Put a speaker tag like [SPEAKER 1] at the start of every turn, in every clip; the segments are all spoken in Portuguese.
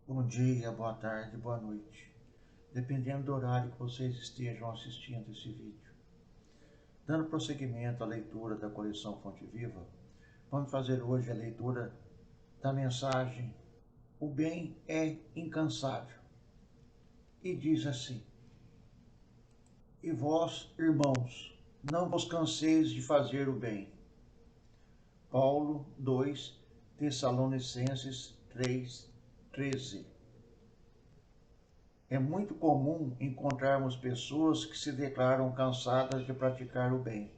[SPEAKER 1] Bom dia, boa tarde, boa noite, dependendo do horário que vocês estejam assistindo esse vídeo. Dando prosseguimento à leitura da coleção Fonte Viva, vamos fazer hoje a leitura da mensagem O Bem é Incansável. E diz assim: E vós, irmãos, não vos canseis de fazer o bem. Paulo 2, Tessalonicenses 3, 13. É muito comum encontrarmos pessoas que se declaram cansadas de praticar o bem.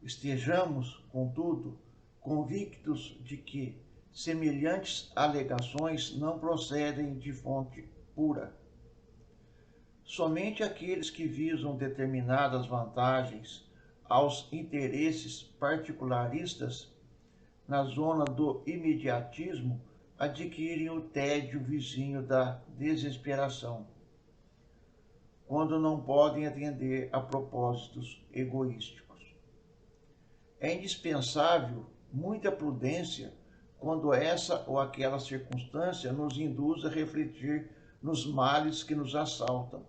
[SPEAKER 1] Estejamos, contudo, convictos de que semelhantes alegações não procedem de fonte pura. Somente aqueles que visam determinadas vantagens aos interesses particularistas na zona do imediatismo adquirem o tédio vizinho da desesperação, quando não podem atender a propósitos egoísticos. É indispensável muita prudência quando essa ou aquela circunstância nos induz a refletir nos males que nos assaltam,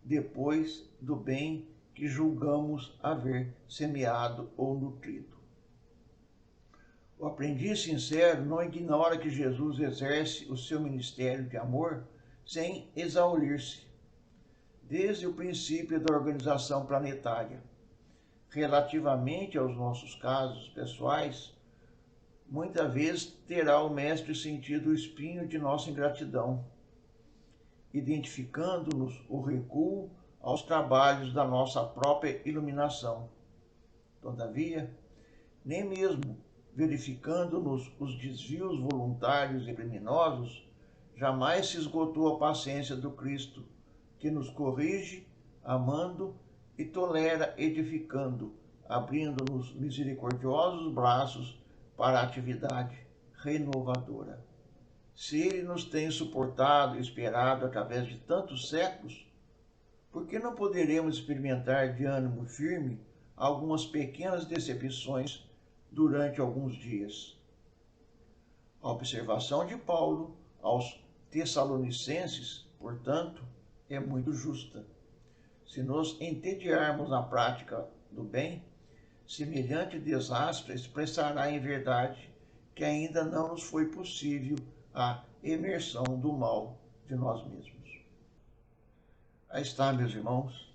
[SPEAKER 1] depois do bem que julgamos haver semeado ou nutrido. O aprendiz sincero não ignora que Jesus exerce o seu ministério de amor sem exaurir-se, desde o princípio da organização planetária. Relativamente aos nossos casos pessoais, muitas vezes terá o mestre sentido o espinho de nossa ingratidão, identificando-nos o recuo aos trabalhos da nossa própria iluminação. Todavia, nem mesmo verificando-nos os desvios voluntários e criminosos, jamais se esgotou a paciência do Cristo, que nos corrige, amando e tolera, edificando, abrindo-nos misericordiosos braços para a atividade renovadora. Se ele nos tem suportado e esperado através de tantos séculos, por que não poderemos experimentar de ânimo firme algumas pequenas decepções durante alguns dias? A observação de Paulo aos Tessalonicenses, portanto, é muito justa. Se nos entediarmos na prática do bem, semelhante desastre expressará em verdade que ainda não nos foi possível a emersão do mal de nós mesmos. Aí está, meus irmãos,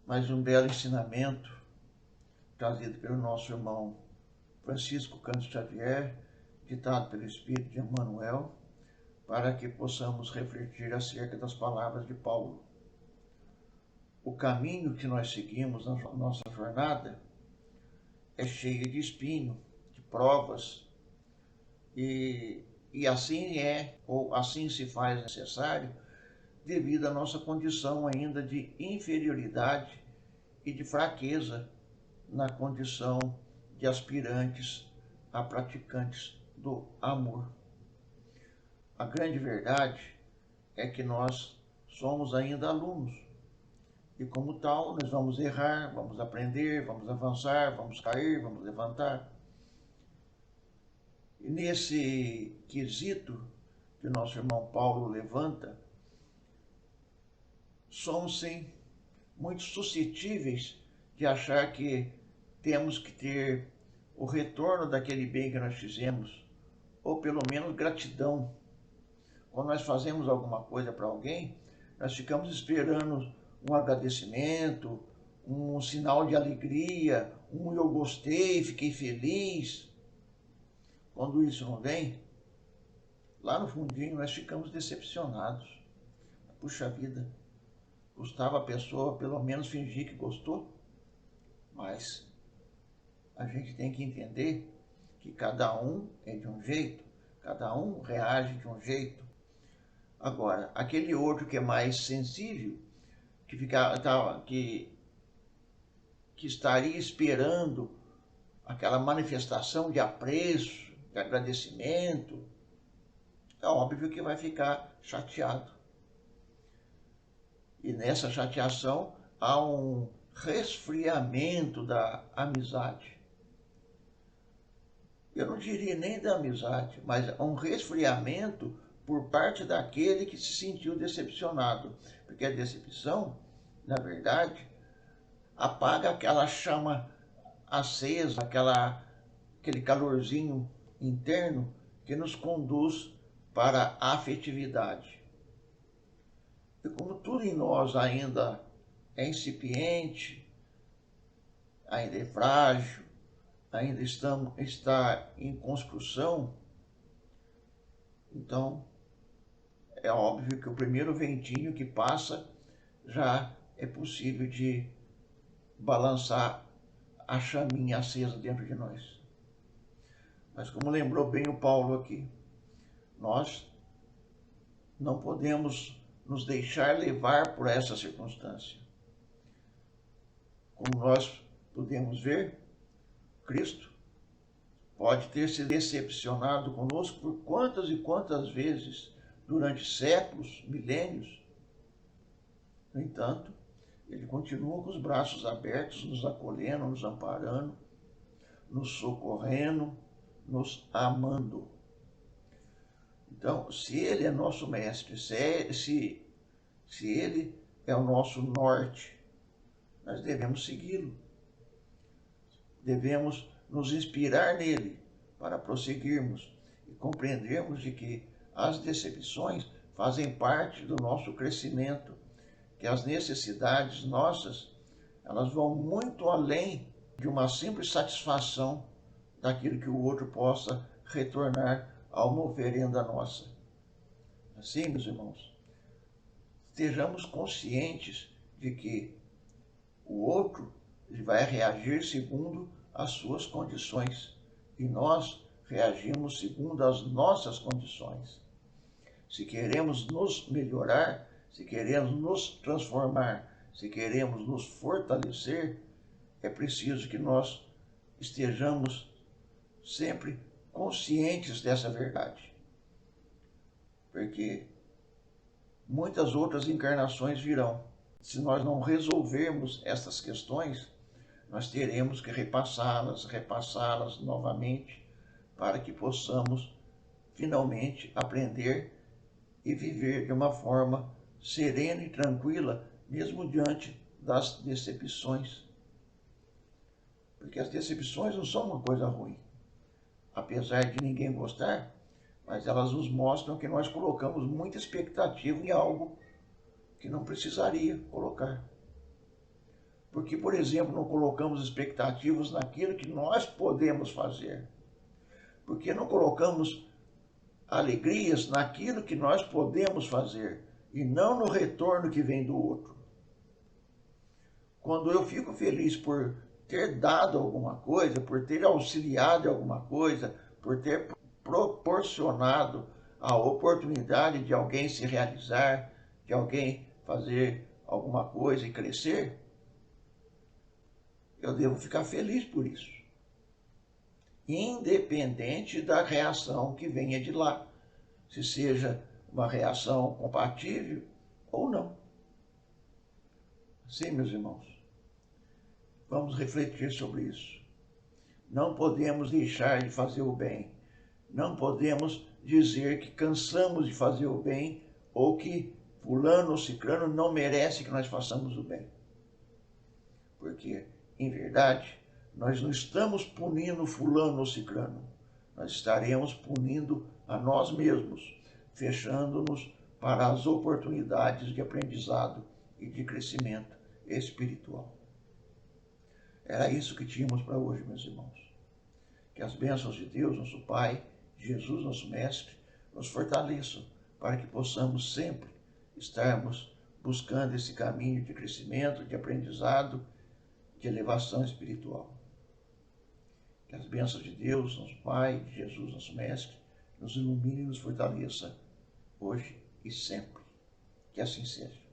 [SPEAKER 1] mais um belo ensinamento trazido pelo nosso irmão Francisco Cândido Xavier, ditado pelo Espírito de Emmanuel, para que possamos refletir acerca das palavras de Paulo. O caminho que nós seguimos na nossa jornada é cheio de espinho, de provas, e assim é, ou assim se faz necessário, devido à nossa condição ainda de inferioridade e de fraqueza na condição de aspirantes a praticantes do amor. A grande verdade é que nós somos ainda alunos e, como tal, nós vamos errar, vamos aprender, vamos avançar, vamos cair, vamos levantar. E nesse quesito que o nosso irmão Paulo levanta, somos sim muito suscetíveis de achar que temos que ter o retorno daquele bem que nós fizemos, ou pelo menos gratidão. Quando nós fazemos alguma coisa para alguém, nós ficamos esperando um agradecimento, um sinal de alegria, um eu gostei, fiquei feliz. Quando isso não vem, lá no fundinho nós ficamos decepcionados. Puxa vida, gostava a pessoa pelo menos fingir que gostou, mas a gente tem que entender que cada um é de um jeito, cada um reage de um jeito. Agora, aquele outro que é mais sensível, que estaria esperando aquela manifestação de apreço, de agradecimento, é óbvio que vai ficar chateado. E nessa chateação há um resfriamento da amizade. eu não diria nem da amizade, mas um resfriamento por parte daquele que se sentiu decepcionado. Porque a decepção, na verdade, apaga aquela chama acesa, aquele calorzinho interno que nos conduz para a afetividade. E como tudo em nós ainda é incipiente, ainda é frágil, ainda está em construção, então é óbvio que o primeiro ventinho que passa já é possível de balançar a chaminha acesa dentro de nós. Mas como lembrou bem o Paulo aqui, nós não podemos nos deixar levar por essa circunstância. Como nós podemos ver, Cristo pode ter se decepcionado conosco por quantas e quantas vezes durante séculos, milênios. No entanto, ele continua com os braços abertos, nos acolhendo, nos amparando, nos socorrendo, nos amando. Então, se ele é nosso mestre, se ele é o nosso norte, nós devemos segui-lo. Devemos nos inspirar nele para prosseguirmos e compreendermos de que as decepções fazem parte do nosso crescimento, que as necessidades nossas, elas vão muito além de uma simples satisfação daquilo que o outro possa retornar a uma oferenda nossa. Assim, meus irmãos, estejamos conscientes de que o outro vai reagir segundo as suas condições e nós reagimos segundo as nossas condições. Se queremos nos melhorar, se queremos nos transformar, se queremos nos fortalecer, é preciso que nós estejamos sempre conscientes dessa verdade. Porque muitas outras encarnações virão. Se nós não resolvermos essas questões, nós teremos que repassá-las novamente, para que possamos finalmente aprender e viver de uma forma serena e tranquila, mesmo diante das decepções. Porque as decepções não são uma coisa ruim, apesar de ninguém gostar, mas elas nos mostram que nós colocamos muita expectativa em algo que não precisaria colocar. Porque, por exemplo, não colocamos expectativas naquilo que nós podemos fazer. Porque não colocamos alegrias naquilo que nós podemos fazer e não no retorno que vem do outro. Quando eu fico feliz por ter dado alguma coisa, por ter auxiliado em alguma coisa, por ter proporcionado a oportunidade de alguém se realizar, de alguém fazer alguma coisa e crescer, eu devo ficar feliz por isso, independente da reação que venha de lá, se seja uma reação compatível ou não. Sim, meus irmãos, vamos refletir sobre isso. Não podemos deixar de fazer o bem. Não podemos dizer que cansamos de fazer o bem ou que fulano ou ciclano não merece que nós façamos o bem. Porque, em verdade, nós não estamos punindo fulano ou ciclano. Nós estaremos punindo a nós mesmos, fechando-nos para as oportunidades de aprendizado e de crescimento espiritual. Era isso que tínhamos para hoje, meus irmãos. Que as bênçãos de Deus, nosso Pai, de Jesus, nosso Mestre, nos fortaleçam para que possamos sempre estarmos buscando esse caminho de crescimento, de aprendizado, de elevação espiritual. Que as bênçãos de Deus, nosso Pai, de Jesus, nosso Mestre, nos ilumine e nos fortaleça hoje e sempre. Que assim seja.